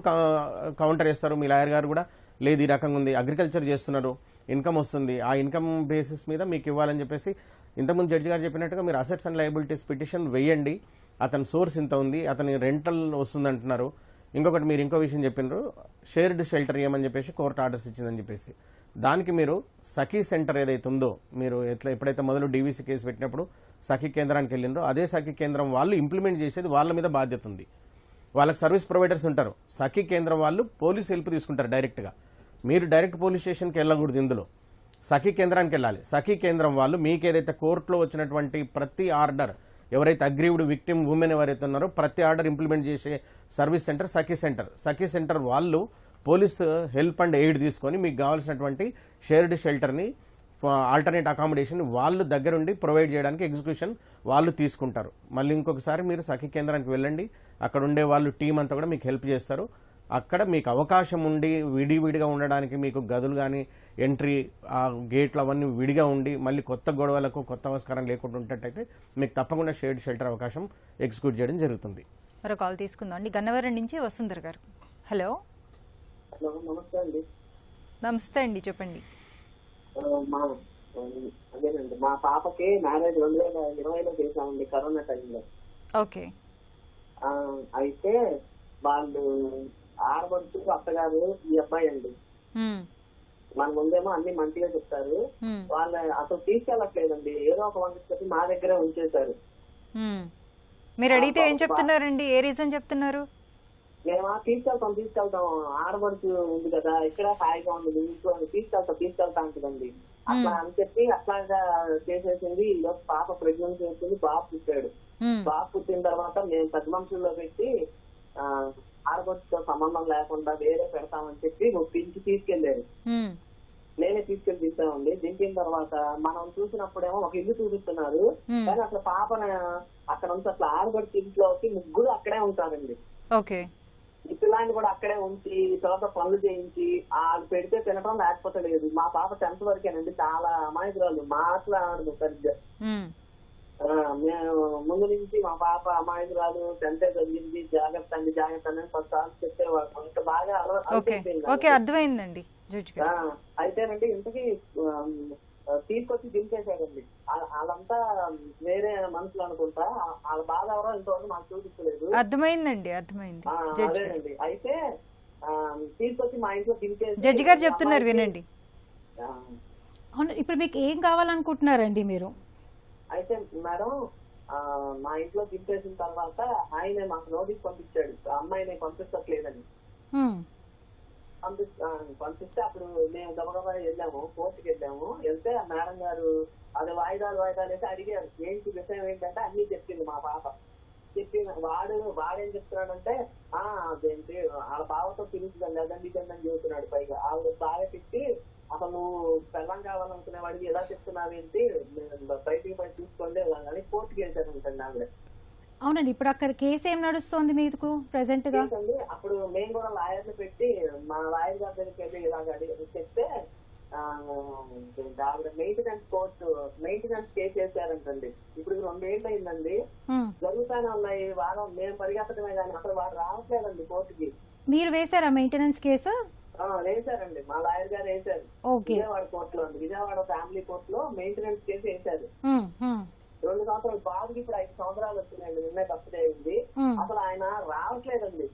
Speaker 4: కౌంటర్ వేస్తారు, మీ లాయర్ గారు కూడా లేదు ఈ రకంగా ఉంది, అగ్రికల్చర్ చేస్తున్నారు, ఇన్కమ్ వస్తుంది, ఆ ఇన్కమ్ బేసిస్ మీద మీకు ఇవ్వాలని చెప్పేసి ఇంతకుముందు జడ్జి గారు చెప్పినట్టుగా మీరు అసెట్స్ అండ్ లయబిలిటీస్ పిటిషన్ వేయండి. అతని సోర్స్ ఇంత ఉంది, అతని రెంటల్ వస్తుంది అంటున్నారు. ఇంకొకటి మీరు ఇంకో విషయం చెప్పినారు, షేర్డ్ షెల్టర్ ఇవ్వమని చెప్పేసి కోర్టు ఆర్డర్స్ ఇచ్చిందని చెప్పేసి, దానికి మీరు సఖీ సెంటర్ ఏదైతే ఉందో, మీరు ఎప్పుడైతే మొదలు డీవీసీ కేసు పెట్టినప్పుడు సఖీ కేంద్రానికి వెళ్ళినారో అదే సఖీ కేంద్రం వాళ్ళు ఇంప్లిమెంట్ చేసేది వాళ్ళ మీద బాధ్యత ఉంది. వాళ్ళకి సర్వీస్ ప్రొవైడర్స్ ఉంటారు, సఖీ కేంద్రం వాళ్ళు పోలీస్ హెల్ప్ తీసుకుంటారు డైరెక్ట్గా. మీరు డైరెక్ట్ పోలీస్ స్టేషన్కి వెళ్ళకూడదు, ఇందులో సఖీ కేంద్రానికి వెళ్ళాలి. సఖీ కేంద్రం వాళ్ళు మీకు ఏదైతే కోర్టులో వచ్చినటువంటి ప్రతి ఆర్డర్, ఎవరైతే అగ్రీవ్డ్ విక్టిమ్ ఉమెన్ ఎవరైతే ఉన్నారో ప్రతి ఆర్డర్ ఇంప్లిమెంట్ చేసే సర్వీస్ సెంటర్ సఖీ సెంటర్. సఖీ సెంటర్ వాళ్ళు పోలీస్ హెల్ప్ అండ్ ఎయిడ్ తీసుకొని మీకు కావాల్సినటువంటి షేర్డ్ షెల్టర్ని, ఆల్టర్నేట్ అకామిడేషన్ వాళ్ళు దగ్గరుండి ప్రొవైడ్ చేయడానికి ఎగ్జిక్యూషన్ వాళ్ళు తీసుకుంటారు. మళ్ళీ ఇంకొకసారి మీరు సఖీ కేంద్రానికి వెళ్ళండి, అక్కడ ఉండే వాళ్ళు టీం అంతా కూడా మీకు హెల్ప్ చేస్తారు. అక్కడ మీకు అవకాశం ఉండి విడివిడిగా ఉండడానికి మీకు గదులు కానీ ఎంట్రీ ఆ గేట్లు అవన్నీ విడిగా ఉండి మళ్ళీ కొత్త గొడవలకు కొత్త అవస్కారం లేకుండా ఉంటట్టయితే మీకు తప్పకుండా షేర్డ్ షెల్టర్ అవకాశం ఎగ్జిక్యూట్ చేయడం జరుగుతుంది.
Speaker 1: మరో కాల్ తీసుకుందాం అండి. గన్నవరం నుంచి వసుంధర గారు. హలో.
Speaker 9: నమస్తే అండి.
Speaker 1: నమస్తే అండి, చెప్పండి.
Speaker 9: అదేనండి, మా పాపకి మ్యారేజ్ 2020లో చేసామండి, కరోనా టైంలో.
Speaker 1: ఓకే.
Speaker 9: అయితే వాళ్ళు ఆడబడుతూ అత్తగారు ఈ అబ్బాయి అండి. మన ముందేమో అన్ని మంచిగా చెప్తారు, వాళ్ళ అసలు తీసుకెళ్ళట్లేదండి, ఏదో ఒక వంట మా దగ్గరే ఉంచేశారు.
Speaker 1: మీరు అడిగితే ఏం చెప్తున్నారండి, ఏ రీజన్ చెప్తున్నారు?
Speaker 9: మేము తీసుకెళ్తాం ఆడబడుతూ ఉంది కదా, ఇక్కడ హాయిగా ఉండదు, ఇంట్లో తీసుకెళ్తా అంటుందండి. అట్లా అని చెప్పి అట్లాగా చేసేసింది. ఈరోజు పాప ప్రెగ్నెన్సీ వచ్చింది, బాబు పుట్టాడు. బాబు పుట్టిన తర్వాత మేము పెద్ద మనుషుల్లో పెట్టి ఆడబడుతో సంబంధం లేకుండా వేరే పెడతామని చెప్పి ఒప్పించి తీసుకెళ్లారు. నేనే తీసుకెళ్లి దింపామండి. దింపిన తర్వాత మనం చూసినప్పుడేమో ఒక ఇల్లు చూపిస్తున్నారు, కానీ అసలు పాపను అక్కడ నుంచి అట్లా ఆడబడి ఇంట్లోకి ముగ్గురు అక్కడే ఉంటారండి.
Speaker 1: ఓకే.
Speaker 9: ఈ పిల్లాన్ని కూడా అక్కడే ఉంచి తర్వాత పనులు చేయించి వాళ్ళు పెడితే తినడం లేకపోతే లేదు. మా పాప 10th వరకేనండి, చాలా అమాయకురాలు, మాట్లాడదు సరిగ్గా. మేము ముందు నుంచి మా పాప అమాయకురాలు, 10th చదివింది, జాగ్రత్త అండి జాగ్రత్త అని 10 సార్లు చెప్పేవాళ్ళు, అంత బాగా
Speaker 1: అర్థమైందండి.
Speaker 9: అయితేనండి ఇంతకీ తీసుకొచ్చి దింపేశారండి. వాళ్ళంతా వేరే మనుషులు అనుకుంటా, వాళ్ళ బాధ ఎవరో ఇంతవరకు మాకు చూపించలేదు.
Speaker 1: అర్థమైంది.
Speaker 9: అదేనండి, అయితే తీసుకొచ్చి మా ఇంట్లో దింపేసి
Speaker 1: జడ్జి గారు చెప్తున్నారు, వినండి.
Speaker 2: ఇప్పుడు మీకు ఏం కావాలనుకుంటున్నారండి మీరు?
Speaker 9: అయితే మేడం, మా ఇంట్లో దింపేసిన తర్వాత ఆయన మాకు నోటీస్ పంపించాడు, అమ్మాయిని పంపించట్లేదని. పంపిస్తే అప్పుడు మేము గబగబా వెళ్ళాము, కోర్టుకి వెళ్ళాము. వెళ్తే ఆ మేడం గారు అది వాయిదాలు వేసి అడిగారు, ఏంటి విషయం ఏంటంటే అన్ని చెప్పింది మా పాప. చెప్పింది వాడేం చెప్తున్నాడంటే అదేంటి వాళ్ళ బావతో పిలుస్తుందని లేదండి ఇదండి చెబుతున్నాడు. పైగా ఆవిడ బాగా తిట్టి, అసలు నువ్వు పెళ్ళం కావాలనుకునే వాడికి ఎలా చెప్తున్నావేంటి, బయటికి పోయి చూసుకోండి అని కోర్టుకి వెళ్తానంటండి ఆవిడ.
Speaker 2: అవునండి, ఇప్పుడు అక్కడ కేసు ఏం నడుస్తుంది మీకు ప్రెసెంట్ గా?
Speaker 9: అప్పుడు మేము కూడా లాయర్ని పెట్టి మా లాయర్ గారి దగ్గరికి వెళ్ళి ఇలాగ చెప్తే ఆవిడ మెయింటెనెన్స్ కేసు వేసారంటండి. ఇప్పుడు 2 ఏళ్ళు అయిందండి, జరుగుతానే ఉన్నాయి. వారం మేము పరిగెత్తడమే కానీ అసలు వాడు రావట్లేదండి కోర్టుకి.
Speaker 2: మీరు వేసారా మెయింటెనెన్స్ కేసు?
Speaker 9: వేసారండి, మా లాయర్ గారు వేసారు. విజయవాడ కోర్టులో, విజయవాడ ఫ్యామిలీ కోర్టులో మెయింటెనెన్స్ కేసు వేసారు. 2 సంవత్సరాలు, బాబుకి ఇప్పుడు 5 సంవత్సరాలు వచ్చినాయండి, నిన్నే బర్త్డే అయింది. అసలు ఆయన రావట్లేదండి.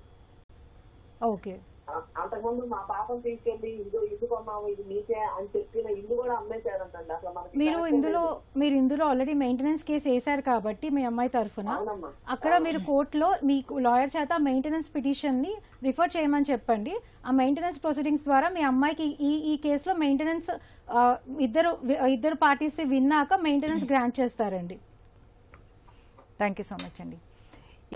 Speaker 9: అంతకుముందు మా పాపను తీసుకెళ్లి ఇల్లు కొన్నాము, ఇది మీకే అని చెప్పిన ఇల్లు కూడా అమ్మేశారంటండి. అసలు మనకి
Speaker 2: మీరు ఇందులో ఆల్రెడీ మెయింటెనెన్స్ కేసు వేశారు కాబట్టి మీ అమ్మాయి తరఫున అక్కడ మీరు కోర్టులో మీకు లాయర్ చేత మెయింటెనెన్స్ పిటిషన్ ని రిఫర్ చేయమని చెప్పండి. ఆ మెయింటెనెన్స్ ప్రొసీడింగ్స్ ద్వారా మీ అమ్మాయికి ఈ కేసులో మెయింటెనెన్స్ ఇద్దరు పార్టీస్ విన్నాక మెయింటెనెన్స్ గ్రాంట్ చేస్తారండి.
Speaker 1: థ్యాంక్ యూ సో మచ్ అండి.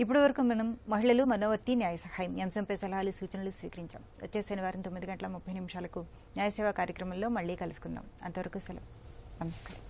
Speaker 1: ఇప్పటి వరకు మనం మహిళలు మనోవర్తి న్యాయ సహాయం అంశంపై సలహాలు సూచనలు స్వీకరించాం. వచ్చే శనివారం 9:30 న్యాయ సేవా కార్యక్రమంలో మళ్ళీ కలుసుకుందాం. అంతవరకు సెలవు. నమస్కారం.